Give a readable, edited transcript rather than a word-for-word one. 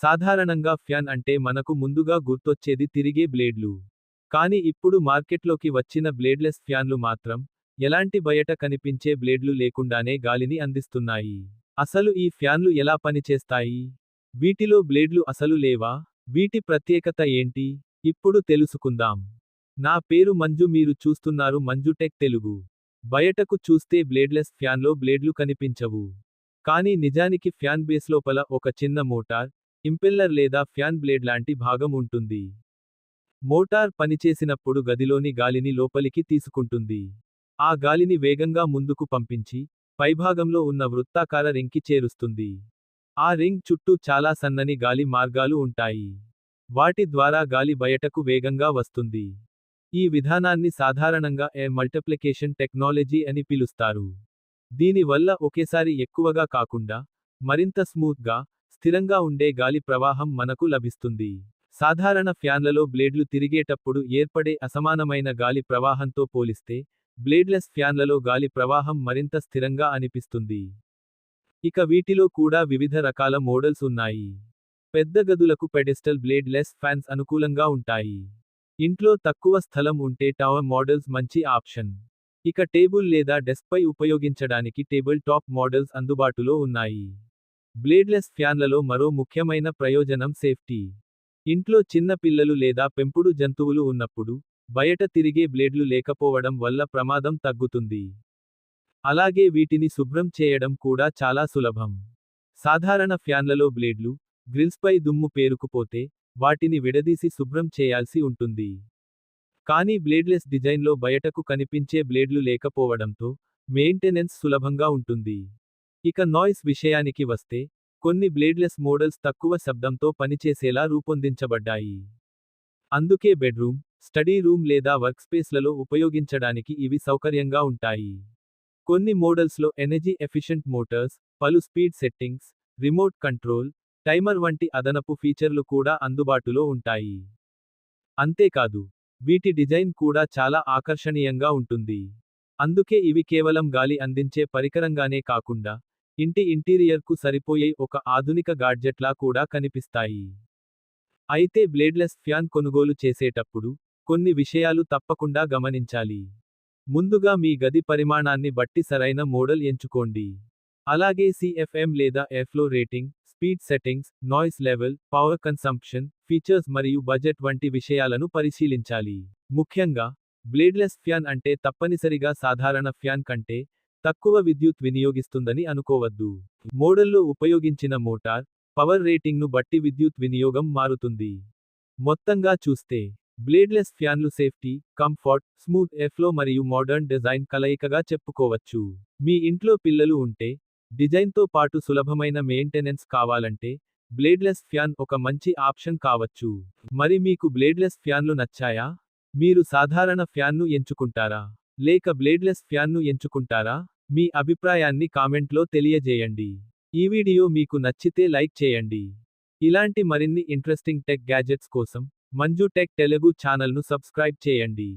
సాధారణంగా ఫ్యాన్ అంటే మనకు ముందుగా గుర్తొచ్చేది తిరిగే బ్లేడ్లు. కానీ ఇప్పుడు మార్కెట్లోకి వచ్చిన బ్లేడ్లెస్ ఫ్యాన్లు మాత్రం, ఎలాంటి బయట కనిపించే బ్లేడ్లు లేకుండానే గాలిని అందిస్తున్నాయి. అసలు ఈ ఫ్యాన్లు ఎలా పనిచేస్తాయి? వీటిలో బ్లేడ్లు అసలు లేవా? వీటి ప్రత్యేకత ఏంటి? ఇప్పుడు తెలుసుకుందాం. నా పేరు మంజు, మీరు చూస్తున్నారు మంజు టెక్ తెలుగు. బయటకు చూస్తే బ్లేడ్లెస్ ఫ్యాన్లో బ్లేడ్లు కనిపించవు. కానీ నిజానికి ఫ్యాన్ బేస్ లోపల ఒక చిన్న మోటార్, ఇంపెల్లర్ లేదా ఫ్యాన్ బ్లేడ్ లాంటి భాగం ఉంటుంది. మోటార్ పనిచేసినప్పుడు గదిలోని గాలిని లోపలికి తీసుకుంటుంది. ఆ గాలిని వేగంగా ముందుకు పంపించి, పైభాగంలో ఉన్న వృత్తాకార రింగ్కి చేరుస్తుంది. ఆ రింగ్ చుట్టూ చాలా సన్నని గాలి మార్గాలు ఉంటాయి. వాటి ద్వారా గాలి బయటకు వేగంగా వస్తుంది. ఈ విధానాన్ని సాధారణంగా ఎయిర్ మల్టిప్లికేషన్ టెక్నాలజీ అని పిలుస్తారు. దీని వల్ల ఒకేసారి ఎక్కువగా కాకుండా, మరింత స్మూత్గా, స్థిరంగా ఉండే గాలి ప్రవాహం మనకు లభిస్తుంది. సాధారణ ఫ్యాన్లలో బ్లేడ్లు తిరిగేటప్పుడు ఏర్పడే అసమానమైన గాలి ప్రవాహంతో పోలిస్తే, బ్లేడ్లెస్ ఫ్యాన్లలో గాలి ప్రవాహం మరింత స్థిరంగా అనిపిస్తుంది. ఇక వీటిలో కూడా వివిధ రకాల మోడల్స్ ఉన్నాయి. పెద్ద గదులకు పెడెస్టల్ బ్లేడ్ లెస్ ఫ్యాన్స్ అనుకూలంగా ఉంటాయి. ఇంట్లో తక్కువ స్థలం ఉంటే టవర్ మోడల్స్ మంచి ఆప్షన్. ఇక టేబుల్ లేదా డెస్క్పై ఉపయోగించడానికి టేబుల్ టాప్ మోడల్స్ అందుబాటులో ఉన్నాయి. బ్లేడ్లెస్ ఫ్యాన్లలో మరో ముఖ్యమైన ప్రయోజనం సేఫ్టీ. ఇంట్లో చిన్న పిల్లలు లేదా పెంపుడు జంతువులు ఉన్నప్పుడు, బయట తిరిగే బ్లేడ్లు లేకపోవడం వల్ల ప్రమాదం తగ్గుతుంది. అలాగే వీటిని శుభ్రం చేయడం కూడా చాలా సులభం. సాధారణ ఫ్యాన్లలో బ్లేడ్లు, గ్రిల్స్పై దుమ్ము పేరుకుపోతే, వాటిని విడదీసి శుభ్రం చేయాల్సి ఉంటుంది. కానీ బ్లేడ్లెస్ డిజైన్లో బయటకు కనిపించే బ్లేడ్లు లేకపోవడంతో, మెయింటెనెన్స్ సులభంగా ఉంటుంది. ఇక నాయిస్ విషయానికి వస్తే, కొన్ని బ్లేడ్లెస్ మోడల్స్ తక్కువ శబ్దంతో పనిచేసేలా రూపొందించబడ్డాయి. అందుకే బెడ్రూమ్, స్టడీ రూమ్ లేదా వర్క్స్పేస్లలో ఉపయోగించడానికి ఇవి సౌకర్యంగా ఉంటాయి. కొన్ని మోడల్స్లో ఎనర్జీ ఎఫిషియెంట్ మోటార్స్, పలు speed settings, remote control, timer వంటి అదనపు ఫీచర్లు కూడా అందుబాటులో ఉంటాయి. అంతేకాదు, వీటి డిజైన్ కూడా చాలా ఆకర్షణీయంగా ఉంటుంది. అందుకే ఇవి కేవలం గాలి అందించే పరికరంగానే కాకుండా, ఇంటి ఇంటీరియర్కు సరిపోయే ఒక ఆధునిక గాడ్జెట్లా కూడా కనిపిస్తాయి. అయితే బ్లేడ్లెస్ ఫ్యాన్ కొనుగోలు చేసేటప్పుడు, కొన్ని విషయాలు తప్పకుండా గమనించాలి. ముందుగా మీ గది పరిమాణాన్ని బట్టి సరైన మోడల్ ఎంచుకోండి. అలాగే CFM లేదా Airflow rating, speed settings, noise level, power consumption, features మరియు బడ్జెట్ వంటి విషయాలను పరిశీలించాలి. ముఖ్యంగా, బ్లేడ్లెస్ ఫ్యాన్ అంటే తప్పనిసరిగా సాధారణ ఫ్యాన్ కంటే తక్కువ విద్యుత్ వినియోగిస్తుందని అనుకోవద్దు. మోడల్లో ఉపయోగించిన మోటార్, పవర్ రేటింగ్ను బట్టి విద్యుత్ వినియోగం మారుతుంది. మొత్తంగా చూస్తే, బ్లేడ్లెస్ ఫ్యాన్లు సేఫ్టీ, కంఫర్ట్, స్మూత్ ఎయిర్ఫ్లో మరియు మోడర్న్ డిజైన్ కలయికగా చెప్పుకోవచ్చు. మీ ఇంట్లో పిల్లలు ఉంటే, డిజైన్తో పాటు సులభమైన మెయింటెనెన్స్ కావాలంటే, బ్లేడ్లెస్ ఫ్యాన్ ఒక మంచి ఆప్షన్ కావచ్చు. మరి మీకు బ్లేడ్లెస్ ఫ్యాన్లు నచ్చాయా? మీరు సాధారణ ఫ్యాన్ను ఎంచుకుంటారా? లేక బ్లేడ్లెస్ ఫ్యాన్ను ఎంచుకుంటారా? మీ అభిప్రాయాన్ని కామెంట్లో తెలియజేయండి. ఈ వీడియో మీకు నచ్చితే లైక్ చేయండి. ఇలాంటి మరిన్ని ఇంట్రెస్టింగ్ టెక్ గ్యాజెట్స్ కోసం, మంజు టెక్ తెలుగు ఛానల్ను సబ్స్క్రైబ్ చేయండి.